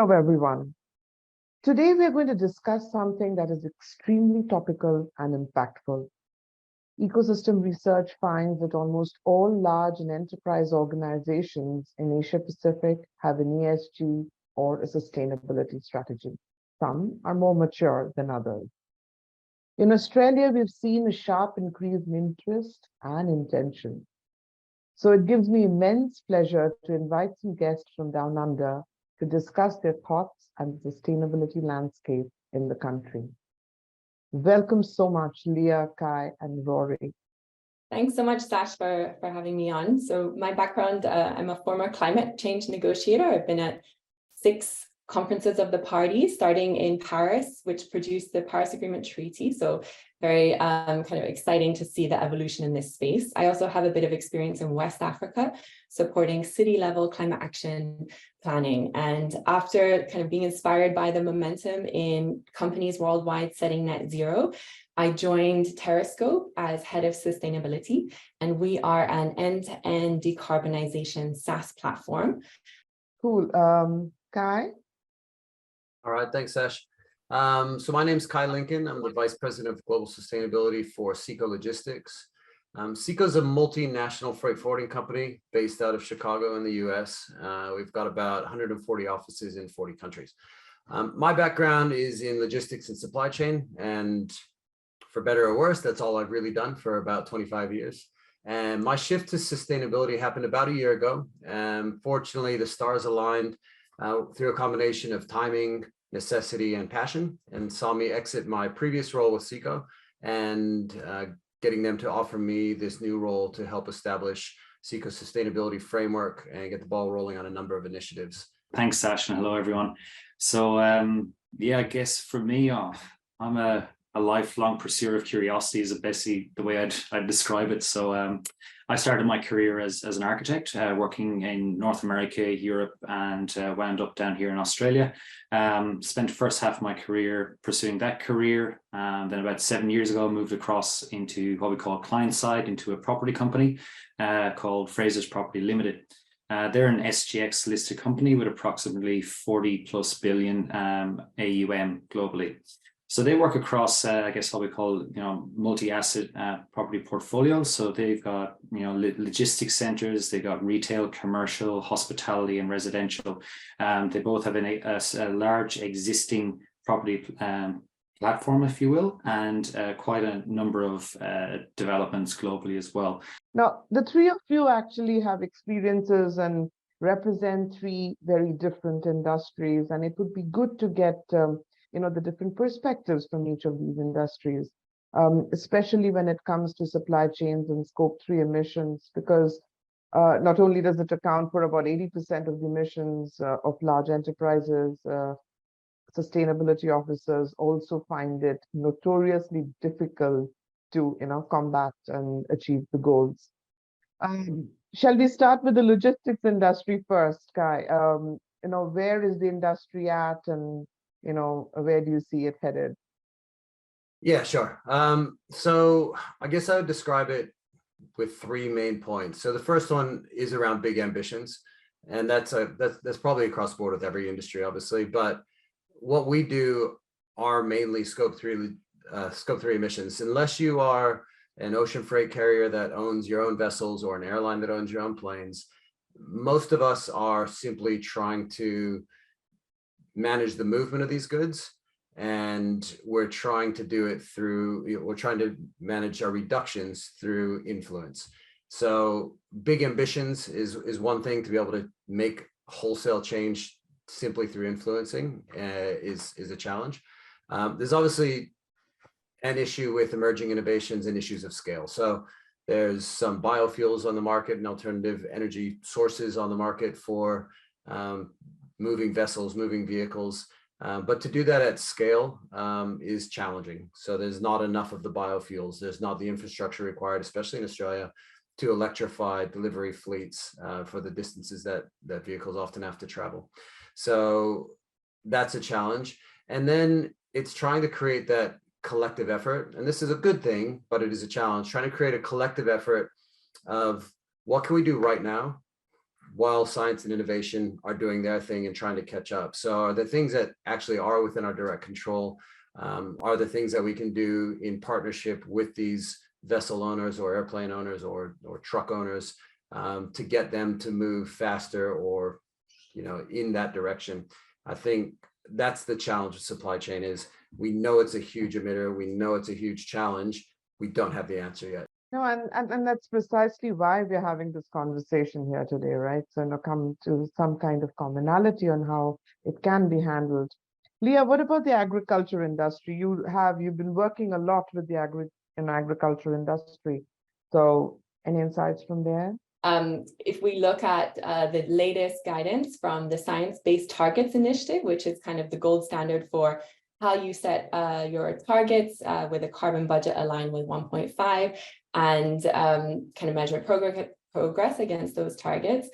of everyone. Today, we are going to discuss something that is extremely topical and impactful. Ecosystem research finds that almost all large and enterprise organizations in Asia Pacific have an ESG or a sustainability strategy. Some are more mature than others. In Australia, we've seen a sharp increase in interest and intention. So it gives me immense pleasure to invite some guests from down under to discuss their thoughts and the sustainability landscape in the country. Welcome so much, Lia, Kai, and Rory. Thanks so much, Sash, for having me on. So my background, I'm a former climate change negotiator. I've been at 6 conferences of the party, starting in Paris, which produced the Paris Agreement Treaty. So very kind of exciting to see the evolution in this space. I also have a bit of experience in West Africa, supporting city-level climate action planning. And after kind of being inspired by the momentum in companies worldwide setting net zero, I joined Terrascope as head of sustainability, and we are an end-to-end decarbonization SaaS platform. Cool. Kai? All right, thanks, Sash. So my name's Kai Lincoln. I'm the Vice President of Global Sustainability for SEKO Logistics. SEKO is a multinational freight forwarding company based out of Chicago in the US. We've got about 140 offices in 40 countries. My background is in logistics and supply chain, and for better or worse, that's all I've really done for about 25 years. And my shift to sustainability happened about a year ago. Fortunately, the stars aligned through a combination of timing, necessity, and passion, and saw me exit my previous role with SEKO and getting them to offer me this new role to help establish SEKO's sustainability framework and get the ball rolling on a number of initiatives. Thanks, Sash, and hello, everyone. So yeah, I guess for me, I'm a lifelong pursuer of curiosity is basically the way I'd describe it. So I started my career as an architect, working in North America, Europe, and wound up down here in Australia. Spent the first half of my career pursuing that career. Then about 7 years ago, moved across into what we call client side, into a property company called Frasers Property Limited. They're an SGX listed company with approximately 40+ billion AUM globally. So they work across, I guess, what we call, multi-asset property portfolios. So they've got, logistics centers, they've got retail, commercial, hospitality, and residential. They both have a large existing property platform, if you will, and quite a number of developments globally as well. Now, the three of you actually have experiences and represent 3 very different industries, and it would be good to get the different perspectives from each of these industries, especially when it comes to supply chains and scope 3 emissions, because not only does it account for about 80% of the emissions of large enterprises, sustainability officers also find it notoriously difficult to combat and achieve the goals. Shall we start with the logistics industry first, Kai? Where is the industry at, and where do you see it headed? Yeah, sure. So I guess I would describe it with 3 main points. So the first one is around big ambitions, and that's probably across the board with every industry, obviously. But what we do are mainly scope 3 emissions. Unless you are an ocean freight carrier that owns your own vessels or an airline that owns your own planes, most of us are simply trying to manage the movement of these goods, and we're trying to do it through, we're trying to manage our reductions through influence. So big ambitions is one thing. To be able to make wholesale change simply through influencing is a challenge. There's obviously an issue with emerging innovations and issues of scale. So there's some biofuels on the market and alternative energy sources on the market for moving vessels, moving vehicles, but to do that at scale is challenging. So there's not enough of the biofuels. There's not the infrastructure required, especially in Australia, to electrify delivery fleets for the distances that vehicles often have to travel. So that's a challenge. And then it's trying to create that collective effort. And this is a good thing, but it is a challenge, trying to create a collective effort of what can we do right now while science and innovation are doing their thing and trying to catch up. So are the things that actually are within our direct control, are the things that we can do in partnership with these vessel owners or airplane owners or truck owners to get them to move faster or, in that direction. I think that's the challenge with supply chain is we know it's a huge emitter. We know it's a huge challenge. We don't have the answer yet. No, and that's precisely why we're having this conversation here today, right? So, come to some kind of commonality on how it can be handled. Lia, what about the agriculture industry? You've been working a lot with the agriculture industry. So, any insights from there? If we look at the latest guidance from the Science Based Targets Initiative, which is kind of the gold standard for how you set your targets with a carbon budget aligned with 1.5 and kind of measure progress against those targets.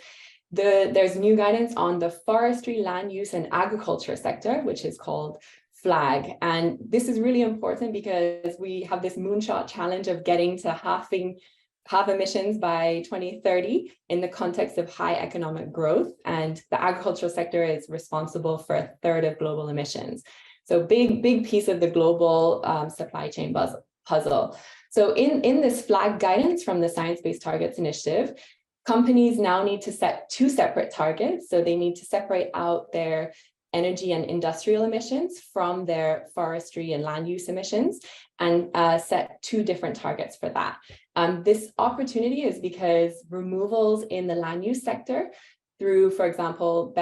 There's new guidance on the forestry, land use and agriculture sector, which is called FLAG. And this is really important because we have this moonshot challenge of getting to half emissions by 2030 in the context of high economic growth. And the agricultural sector is responsible for a third of global emissions. So big piece of the global supply chain puzzle. So in this FLAG guidance from the Science Based Targets Initiative, companies now need to set two separate targets. So they need to separate out their energy and industrial emissions from their forestry and land use emissions and set two different targets for that. This opportunity is because removals in the land use sector through, for example,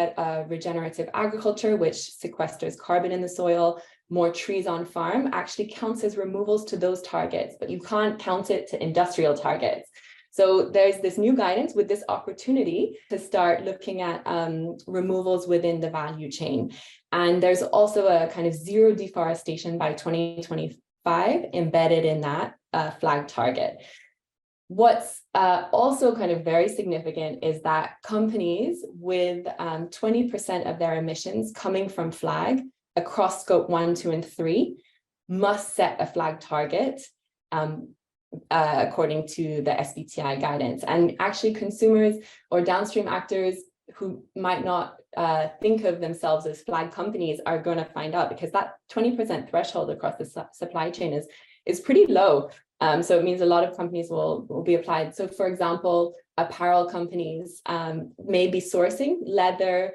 regenerative agriculture, which sequesters carbon in the soil, more trees on farm, actually counts as removals to those targets, but you can't count it to industrial targets. So there's this new guidance with this opportunity to start looking at removals within the value chain. And there's also a kind of zero deforestation by 2025 embedded in that FLAG target. What's also kind of very significant is that companies with 20% of their emissions coming from FLAG across scope 1, 2, and 3 must set a FLAG target according to the SBTi guidance. And actually consumers or downstream actors who might not think of themselves as FLAG companies are going to find out, because that 20% threshold across the supply chain is pretty low. So it means a lot of companies will be applied. So for example, apparel companies may be sourcing leather,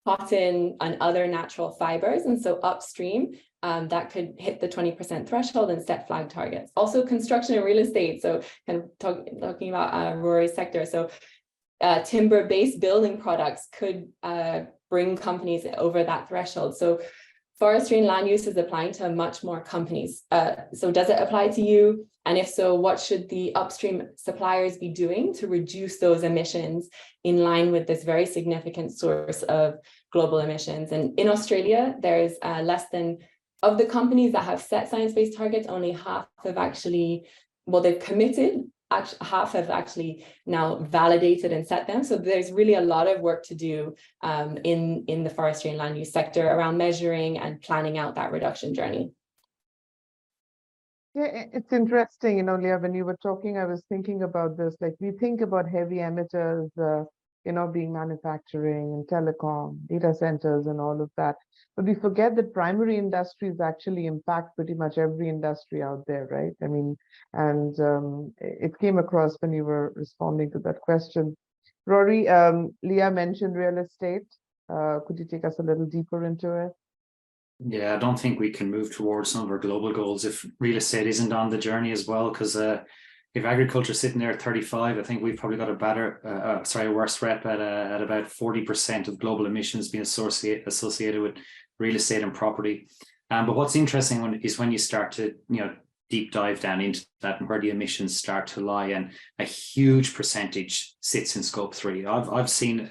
cotton, and other natural fibers. And so upstream, that could hit the 20% threshold and set FLAG targets. Also construction and real estate. So kind of talking about Rory's sector. So timber-based building products could bring companies over that threshold. So forestry and land use is applying to much more companies. So does it apply to you? And if so, what should the upstream suppliers be doing to reduce those emissions in line with this very significant source of global emissions? And in Australia, there's less than, of the companies that have set science-based targets, only half have actually, well, they've committed, half have actually now validated and set them. So there's really a lot of work to do in the forestry and land use sector around measuring and planning out that reduction journey. Yeah, it's interesting, Lia, when you were talking, I was thinking about this, like we think about heavy emitters, being manufacturing and telecom, data centers and all of that. But we forget that primary industries actually impact pretty much every industry out there, right? I mean, and it came across when you were responding to that question. Rory, Lia mentioned real estate. Could you take us a little deeper into it? Yeah, I don't think we can move towards some of our global goals if real estate isn't on the journey as well, because if agriculture is sitting there at 35, I think we've probably got a worse rep at about 40% of global emissions being associated with real estate and property. But what's interesting is when you start to deep dive down into that and where the emissions start to lie, and a huge percentage sits in scope 3. I've seen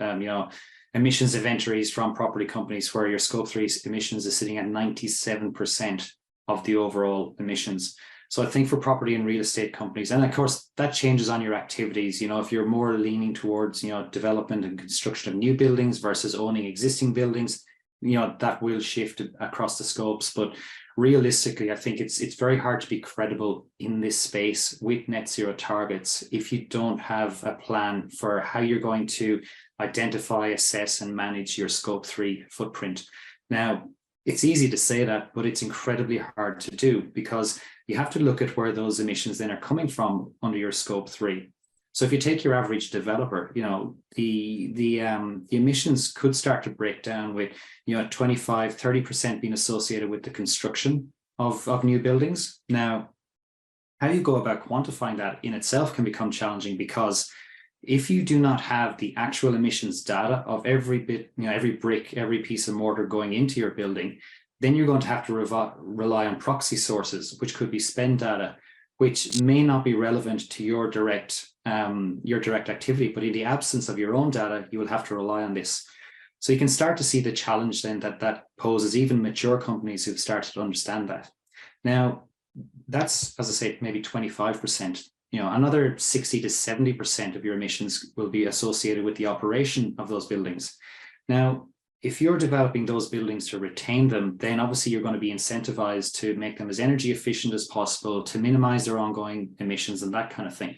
emissions inventories from property companies where your scope 3 emissions is sitting at 97% of the overall emissions. So I think for property and real estate companies, and of course that changes on your activities, if you're more leaning towards, development and construction of new buildings versus owning existing buildings, that will shift across the scopes. But realistically, I think it's very hard to be credible in this space with net zero targets if you don't have a plan for how you're going to identify, assess, and manage your scope 3 footprint. Now, it's easy to say that, but it's incredibly hard to do, because you have to look at where those emissions then are coming from under your scope 3. So if you take your average developer, the emissions could start to break down with 25, 30% being associated with the construction of new buildings. Now, how you go about quantifying that in itself can become challenging, because if you do not have the actual emissions data of every bit, every brick, every piece of mortar going into your building, then you're going to have to rely on proxy sources, which could be spend data, which may not be relevant to your direct activity, but in the absence of your own data, you will have to rely on this. So you can start to see the challenge then that poses even mature companies who've started to understand that. Now, that's, as I say, maybe 25%. Another 60 to 70% of your emissions will be associated with the operation of those buildings. Now, if you're developing those buildings to retain them, then obviously you're going to be incentivized to make them as energy efficient as possible, to minimize their ongoing emissions and that kind of thing.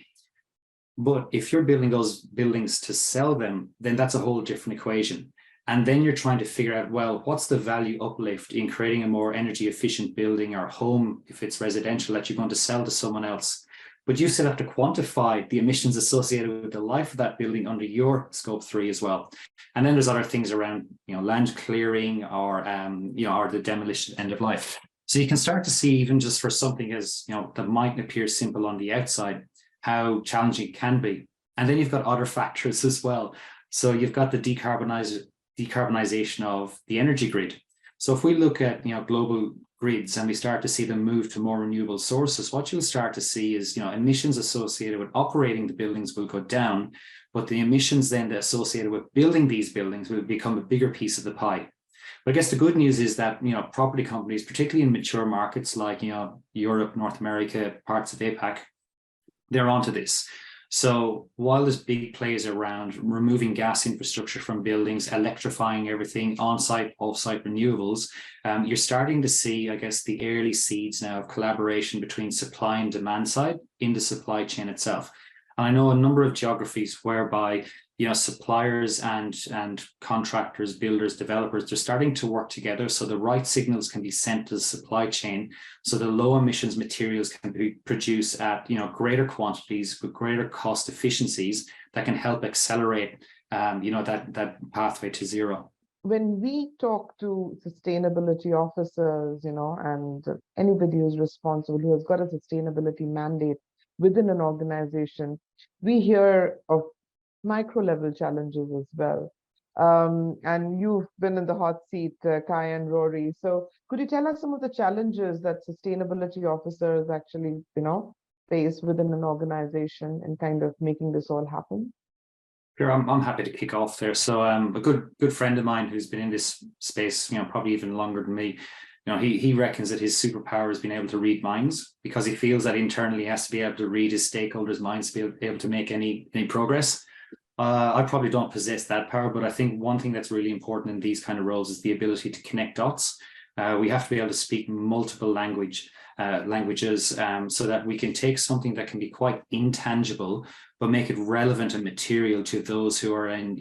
But if you're building those buildings to sell them, then that's a whole different equation. And then you're trying to figure out, well, what's the value uplift in creating a more energy efficient building or home, if it's residential, that you're going to sell to someone else. But you still have to quantify the emissions associated with the life of that building under your scope 3 as well. And then there's other things around, land clearing or the demolition end of life. So you can start to see, even just for something as, that might appear simple on the outside, how challenging it can be. And then you've got other factors as well. So you've got the decarbonization of the energy grid. So if we look at, global grids and we start to see them move to more renewable sources, what you'll start to see is, emissions associated with operating the buildings will go down, but the emissions then associated with building these buildings will become a bigger piece of the pie. But I guess the good news is that, property companies, particularly in mature markets like, Europe, North America, parts of APAC, they're onto this. So while there's big plays around removing gas infrastructure from buildings, electrifying everything, on-site, off-site renewables, you're starting to see, I guess, the early seeds now of collaboration between supply and demand side in the supply chain itself. And I know a number of geographies whereby, suppliers and contractors, builders, developers, they're starting to work together so the right signals can be sent to the supply chain, so the low emissions materials can be produced at greater quantities with greater cost efficiencies that can help accelerate that pathway to zero. When we talk to sustainability officers, and anybody who's responsible, who has got a sustainability mandate within an organization, we hear of micro level challenges as well. And you've been in the hot seat, Kai and Rory. So could you tell us some of the challenges that sustainability officers actually, face within an organization and kind of making this all happen? Sure, I'm happy to kick off there. So a good friend of mine who's been in this space, probably even longer than me, he reckons that his superpower is being able to read minds, because he feels that internally he has to be able to read his stakeholders' minds to be able to make any progress. I probably don't possess that power, but I think one thing that's really important in these kind of roles is the ability to connect dots. We have to be able to speak multiple languages so that we can take something that can be quite intangible, but make it relevant and material to those who are in,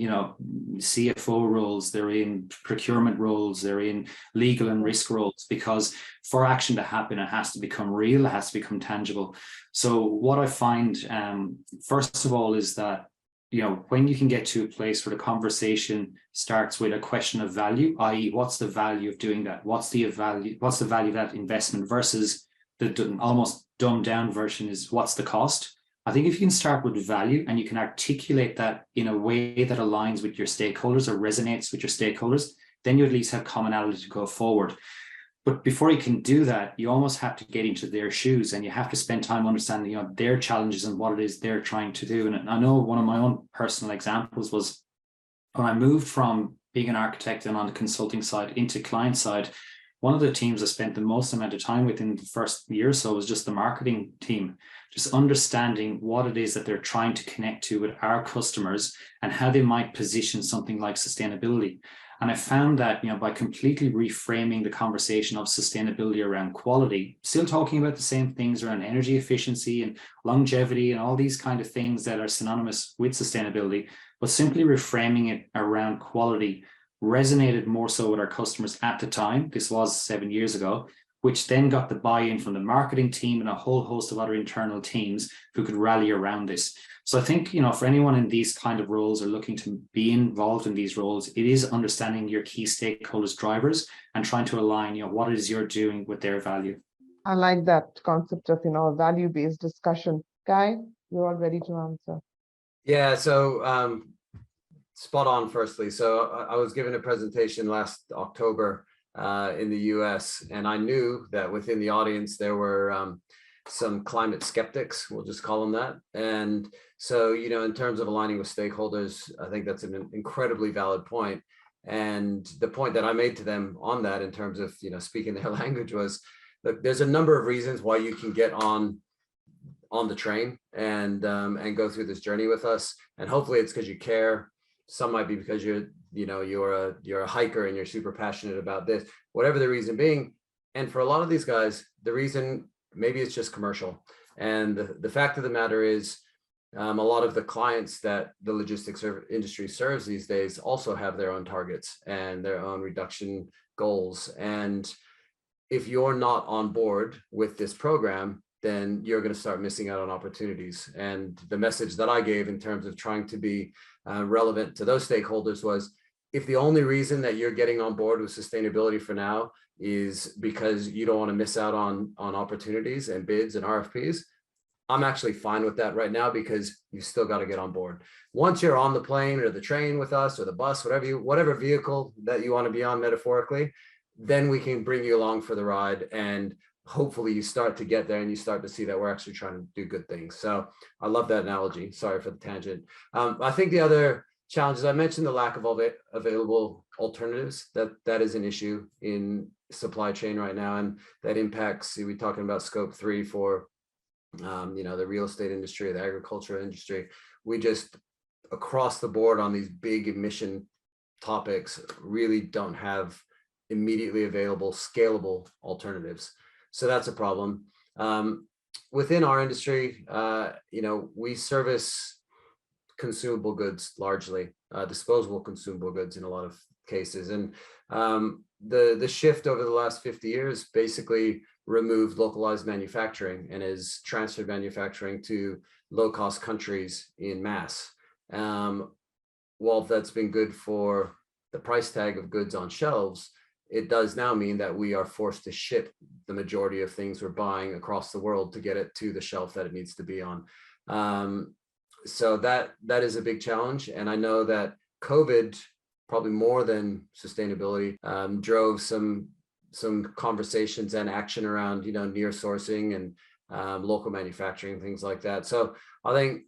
CFO roles, they're in procurement roles, they're in legal and risk roles, because for action to happen, it has to become real, it has to become tangible. So what I find, first of all, is that when you can get to a place where the conversation starts with a question of value, i.e., what's the value of doing that? What's the value of that investment, versus the almost dumbed down version is what's the cost? I think if you can start with value and you can articulate that in a way that aligns with your stakeholders or resonates with your stakeholders, then you at least have commonality to go forward. But before you can do that, you almost have to get into their shoes, and you have to spend time understanding, their challenges and what it is they're trying to do. And I know one of my own personal examples was when I moved from being an architect and on the consulting side into client side, one of the teams I spent the most amount of time with in the first year or so was just the marketing team, just understanding what it is that they're trying to connect to with our customers and how they might position something like sustainability. And I found that, by completely reframing the conversation of sustainability around quality, still talking about the same things around energy efficiency and longevity and all these kind of things that are synonymous with sustainability, but simply reframing it around quality resonated more so with our customers at the time. This was 7 years ago, which then got the buy-in from the marketing team and a whole host of other internal teams who could rally around this. So I think, for anyone in these kind of roles or looking to be involved in these roles, it is understanding your key stakeholders, drivers, and trying to align, what it is you're doing with their value. I like that concept of, a value-based discussion. Guy, you're all ready to answer. Yeah, so spot on, firstly. So I was given a presentation last October in the US, and I knew that within the audience there were some climate skeptics, we'll just call them that. And so, in terms of aligning with stakeholders, I think that's an incredibly valid point. And the point that I made to them on that, in terms of, speaking their language, was, look, there's a number of reasons why you can get on the train and go through this journey with us. And hopefully it's because you care. Some might be because you're a hiker and you're super passionate about this, whatever the reason being. And for a lot of these guys, the reason, maybe it's just commercial. And the fact of the matter is, a lot of the clients that the logistics industry serves these days also have their own targets and their own reduction goals. And if you're not on board with this program, then you're going to start missing out on opportunities. And the message that I gave in terms of trying to be relevant to those stakeholders was, if the only reason that you're getting on board with sustainability for now is because you don't want to miss out on opportunities and bids and RFPs, I'm actually fine with that right now, because you still got to get on board. Once you're on the plane or the train with us or the bus, whatever vehicle that you want to be on metaphorically, then we can bring you along for the ride, and hopefully you start to get there and you start to see that we're actually trying to do good things. So I love that analogy. Sorry for the tangent. I think the other challenges, I mentioned the lack of available alternatives. That is an issue in supply chain right now, and that impacts, we're talking about scope 3 for the real estate industry, the agricultural industry. We just, across the board on these big emission topics, really don't have immediately available scalable alternatives. So that's a problem. Within our industry, we service consumable goods, largely disposable consumable goods in a lot of cases. And the shift over the last 50 years basically removed localized manufacturing and has transferred manufacturing to low-cost countries in mass. While that's been good for the price tag of goods on shelves, it does now mean that we are forced to ship the majority of things we're buying across the world to get it to the shelf that it needs to be on. So that is a big challenge. And I know that COVID, probably more than sustainability, drove some conversations and action around, near sourcing and local manufacturing, things like that. So I think,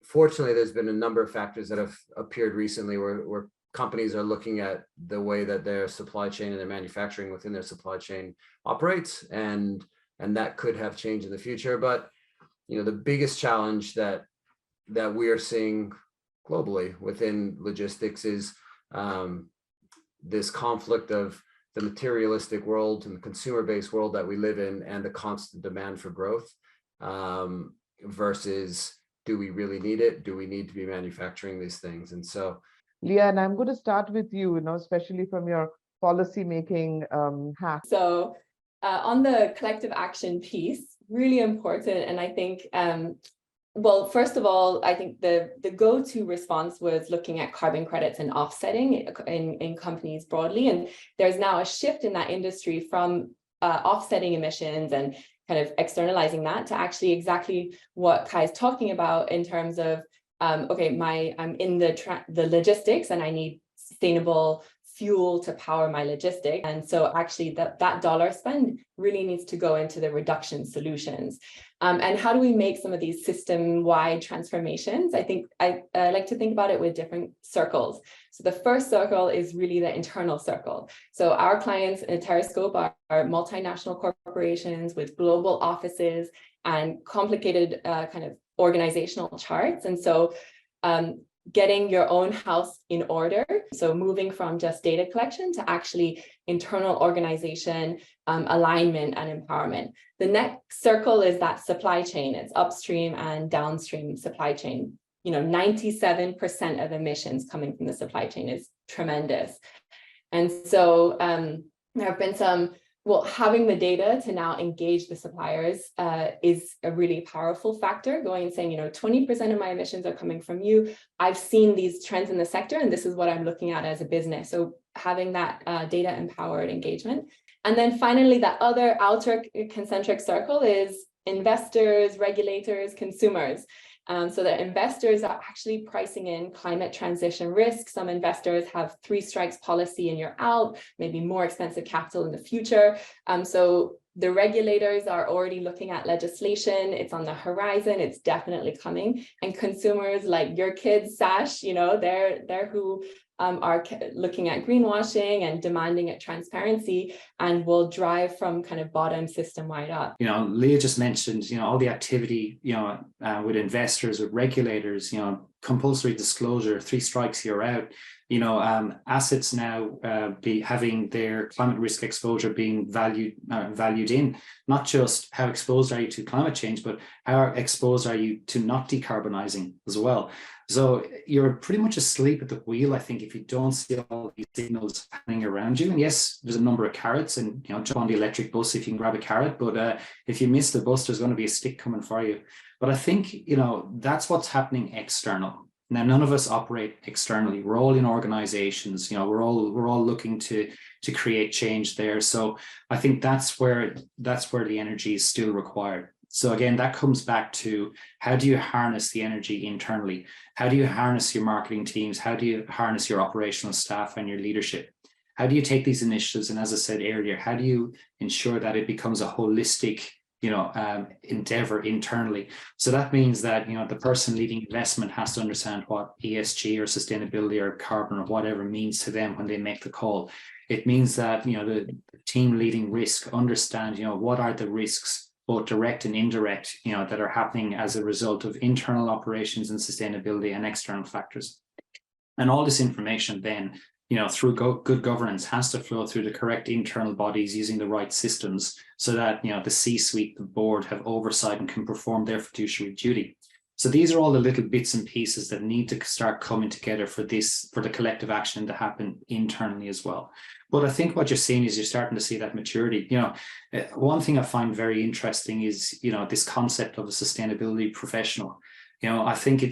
fortunately, there's been a number of factors that have appeared recently where companies are looking at the way that their supply chain and their manufacturing within their supply chain operates, and that could have changed in the future. But the biggest challenge that we are seeing globally within logistics is this conflict of the materialistic world and the consumer-based world that we live in, and the constant demand for growth versus, do we really need it? Do we need to be manufacturing these things? And so, Lia, and I'm going to start with you, especially from your policy making hat. So on the collective action piece, really important. And I think, well, first of all, I think the go-to response was looking at carbon credits and offsetting in companies broadly. And there's now a shift in that industry from offsetting emissions and kind of externalizing that to actually exactly what Kai is talking about in terms of, okay, I'm in the logistics and I need sustainable fuel to power my logistics. And so actually that dollar spend really needs to go into the reduction solutions. And how do we make some of these system-wide transformations? I think I like to think about it with different circles. So the first circle is really the internal circle. So our clients in Terrascope are multinational corporations with global offices and complicated kind of organizational charts. And so getting your own house in order. So moving from just data collection to actually internal organization, alignment and empowerment. The next circle is that supply chain. It's upstream and downstream supply chain. 97% of emissions coming from the supply chain is tremendous. And so there have been some, having the data to now engage the suppliers is a really powerful factor, going and saying, 20% of my emissions are coming from you. I've seen these trends in the sector, and this is what I'm looking at as a business. So having that data empowered engagement. And then finally, that other outer concentric circle is investors, regulators, consumers. So that investors are actually pricing in climate transition risk. Some investors have 3 strikes policy and you're out, maybe more expensive capital in the future. So the regulators are already looking at legislation. It's on the horizon. It's definitely coming. And consumers like your kids, Sash, they're who are looking at greenwashing and demanding at transparency, and will drive from kind of bottom system wide up. Lia just mentioned, all the activity, with investors, with regulators, compulsory disclosure, 3 strikes, you're out. Assets now be having their climate risk exposure being valued in, not just how exposed are you to climate change, but how exposed are you to not decarbonizing as well. So you're pretty much asleep at the wheel, I think, if you don't see all these signals happening around you. And yes, there's a number of carrots, and jump on the electric bus if you can grab a carrot. But if you miss the bus, there's going to be a stick coming for you. But I think that's what's happening external. Now, none of us operate externally. We're all in organizations. We're all looking to create change there. So I think that's where the energy is still required. So again, that comes back to, how do you harness the energy internally? How do you harness your marketing teams? How do you harness your operational staff and your leadership? How do you take these initiatives? And as I said earlier, how do you ensure that it becomes a holistic endeavor internally? So that means that, the person leading investment has to understand what ESG or sustainability or carbon or whatever means to them when they make the call. It means that, the team leading risk understand, what are the risks, both direct and indirect, that are happening as a result of internal operations and sustainability and external factors. And all this information then, through good governance, has to flow through the correct internal bodies using the right systems, so that, the C-suite, the board, have oversight and can perform their fiduciary duty. So these are all the little bits and pieces that need to start coming together for the collective action to happen internally as well. But I think what you're seeing is you're starting to see that maturity. One thing I find very interesting is, this concept of a sustainability professional. I think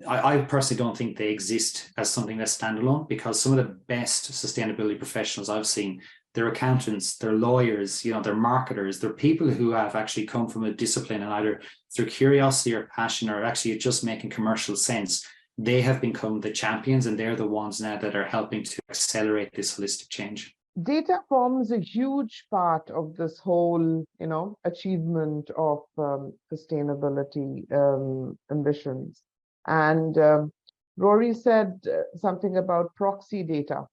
I personally don't think they exist as something that's standalone, because some of the best sustainability professionals I've seen, they're accountants, they're lawyers, they're marketers, they're people who have actually come from a discipline, and either through curiosity or passion, or actually just making commercial sense, they have become the champions, and they're the ones now that are helping to accelerate this holistic change. Data forms a huge part of this whole, achievement of sustainability ambitions. And Rory said something about proxy data.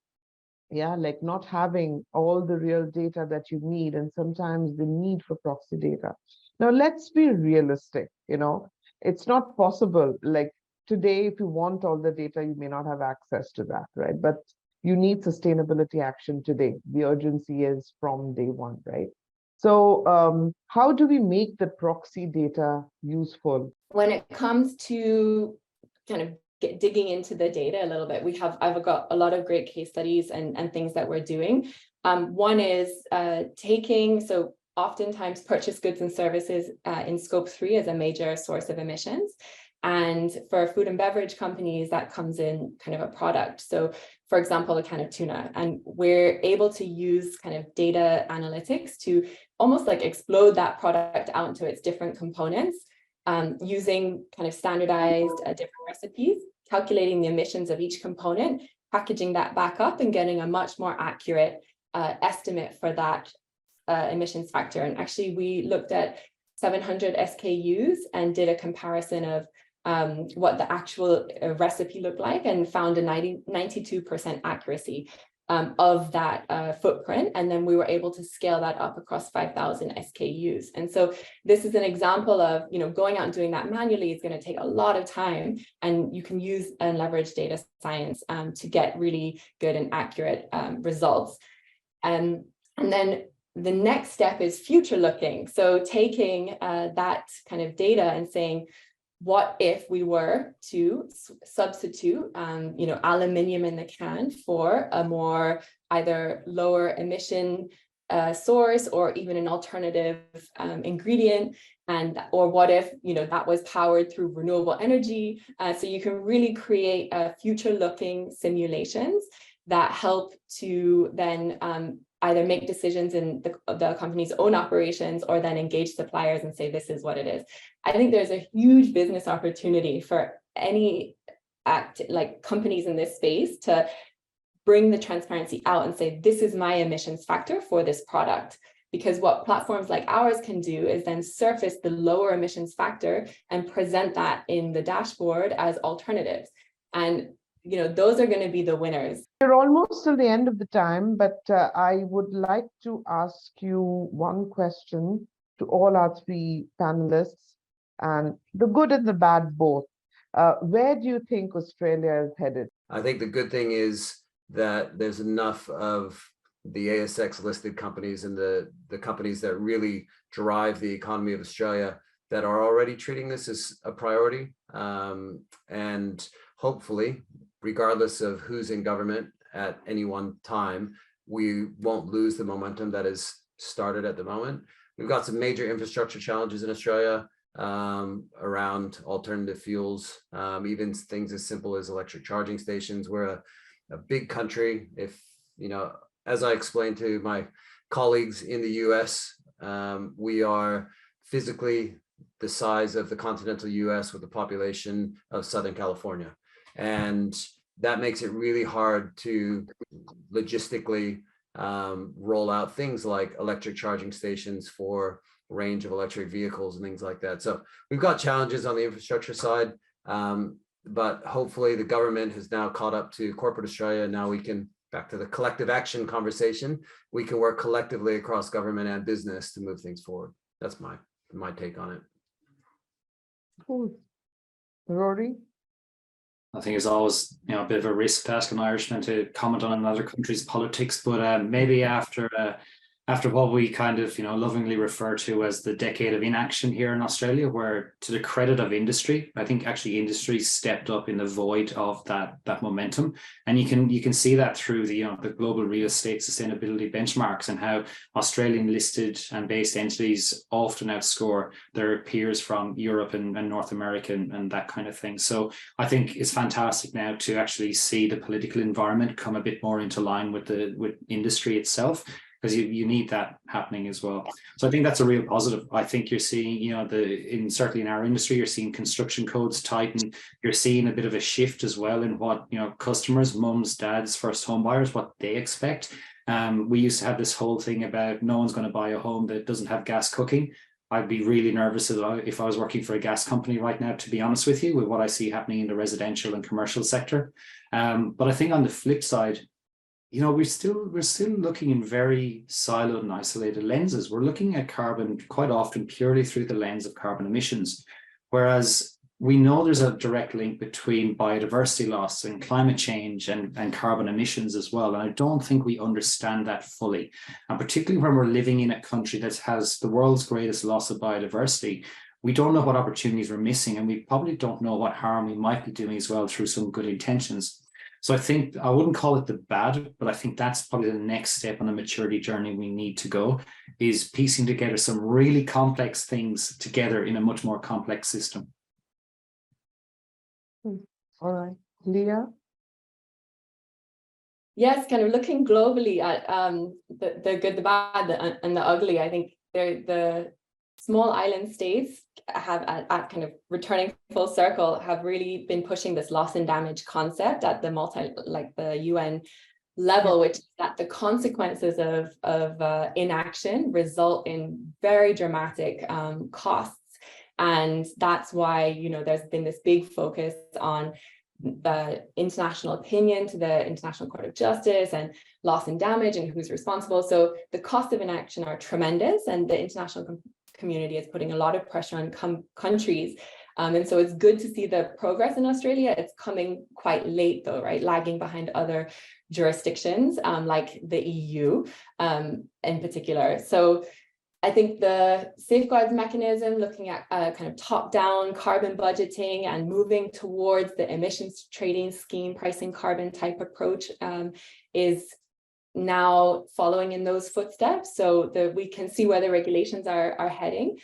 Yeah, like not having all the real data that you need, and sometimes the need for proxy data. Now, let's be realistic. It's not possible. Like today, if you want all the data, you may not have access to that, right? But you need sustainability action today. The urgency is from day one, right? So how do we make the proxy data useful? When it comes to kind of digging into the data a little bit, I've got a lot of great case studies and things that we're doing. One is so oftentimes purchased goods and services in scope 3 is a major source of emissions. And for food and beverage companies, that comes in kind of a product. So for example, a can of tuna, and we're able to use kind of data analytics to almost like explode that product out into its different components, using kind of standardized different recipes, calculating the emissions of each component, packaging that back up and getting a much more accurate estimate for that emissions factor. And actually, we looked at 700 SKUs and did a comparison of what the actual recipe looked like, and found a 92% accuracy of that footprint. And then we were able to scale that up across 5,000 SKUs. And so this is an example of, you know, going out and doing that manually is going to take a lot of time, and you can use and leverage data science to get really good and accurate results. And then the next step is future looking. So taking that kind of data and saying, what if we were to substitute, you know, aluminium in the can for a more either lower emission source, or even an alternative ingredient, or what if, you know, that was powered through renewable energy? So you can really create future-looking simulations that help to then either make decisions in the company's own operations, or then engage suppliers and say, this is what it is. I think there's a huge business opportunity for any companies in this space to bring the transparency out and say, this is my emissions factor for this product. Because what platforms like ours can do is then surface the lower emissions factor and present that in the dashboard as alternatives. And you know, those are going to be the winners. We're almost till the end of the time, but I would like to ask you one question to all our three panelists, and the good and the bad both. Where do you think Australia is headed? I think the good thing is that there's enough of the ASX listed companies and the companies that really drive the economy of Australia that are already treating this as a priority. And hopefully, regardless of who's in government at any one time, we won't lose the momentum that is started at the moment. We've got some major infrastructure challenges in Australia around alternative fuels, even things as simple as electric charging stations. We're a big country. If, you know, as I explained to my colleagues in the US, we are physically the size of the continental US with the population of Southern California. And that makes it really hard to logistically roll out things like electric charging stations for a range of electric vehicles and things like that. So we've got challenges on the infrastructure side, but hopefully the government has now caught up to corporate Australia. Now we can, back to the collective action conversation, we can work collectively across government and business to move things forward. That's my take on it. Cool. Rory? I think it's always, you know, a bit of a risk to ask an Irishman to comment on another country's politics, but maybe after what we kind of, you know, lovingly refer to as the decade of inaction here in Australia, where, to the credit of industry, I think actually industry stepped up in the void of that momentum, and you can see that through the, you know, the global real estate sustainability benchmarks, and how Australian listed and based entities often outscore their peers from Europe and North America and that kind of thing. So I think it's fantastic now to actually see the political environment come a bit more into line with industry itself, because you need that happening as well. So I think that's a real positive. I think you're seeing, you know, certainly in our industry, you're seeing construction codes tighten. You're seeing a bit of a shift as well in what, you know, customers, mums, dads, first home buyers, what they expect. We used to have this whole thing about no one's going to buy a home that doesn't have gas cooking. I'd be really nervous if I was working for a gas company right now, to be honest with you, with what I see happening in the residential and commercial sector. But I think on the flip side, you know, we're still looking in very siloed and isolated lenses. We're looking at carbon quite often purely through the lens of carbon emissions, whereas we know there's a direct link between biodiversity loss and climate change and carbon emissions as well. And I don't think we understand that fully. And particularly when we're living in a country that has the world's greatest loss of biodiversity, we don't know what opportunities we're missing, and we probably don't know what harm we might be doing as well through some good intentions. So I think I wouldn't call it the bad, but I think that's probably the next step on the maturity journey we need to go, is piecing together some really complex things together in a much more complex system. All right. Lia? Yes, kind of looking globally at the good, the bad, and the ugly. I think the small island states have at kind of returning full circle have really been pushing this loss and damage concept at the the UN level, which is that the consequences of inaction result in very dramatic costs. And that's why, you know, there's been this big focus on the international opinion to the International Court of Justice and loss and damage and who's responsible. So the cost of inaction are tremendous, and the international community is putting a lot of pressure on countries. And so it's good to see the progress in Australia. It's coming quite late though, right? Lagging behind other jurisdictions like the EU in particular. So I think the safeguards mechanism, looking at kind of top-down carbon budgeting and moving towards the emissions trading scheme, pricing carbon type approach is now following in those footsteps, so that we can see where the regulations are heading.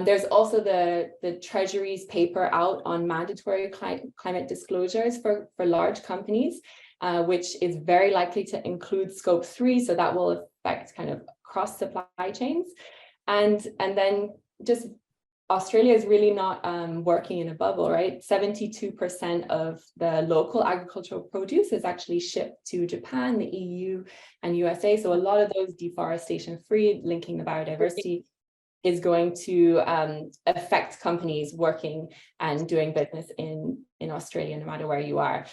There's also the Treasury's paper out on mandatory climate disclosures for large companies, which is very likely to include scope 3, so that will affect kind of cross supply chains. And then just Australia is really not working in a bubble, right? 72% of the local agricultural produce is actually shipped to Japan, the EU, and USA. So a lot of those deforestation-free, linking the biodiversity, is going to affect companies working and doing business in Australia, no matter where you are.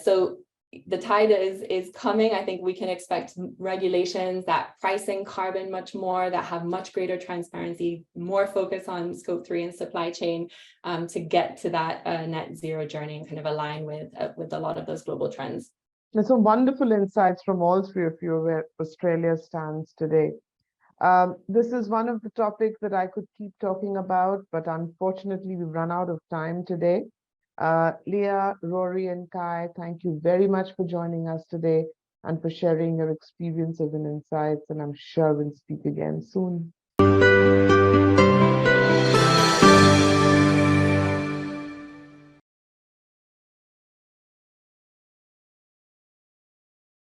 So the tide is coming. I think we can expect regulations that pricing carbon much more, that have much greater transparency, more focus on scope 3 and supply chain to get to that net zero journey and kind of align with a lot of those global trends. There's some wonderful insights from all three of you where Australia stands today. This is one of the topics that I could keep talking about, but unfortunately we've run out of time today. Lia, Rory, and Kai, thank you very much for joining us today and for sharing your experiences and insights, and I'm sure we'll speak again soon.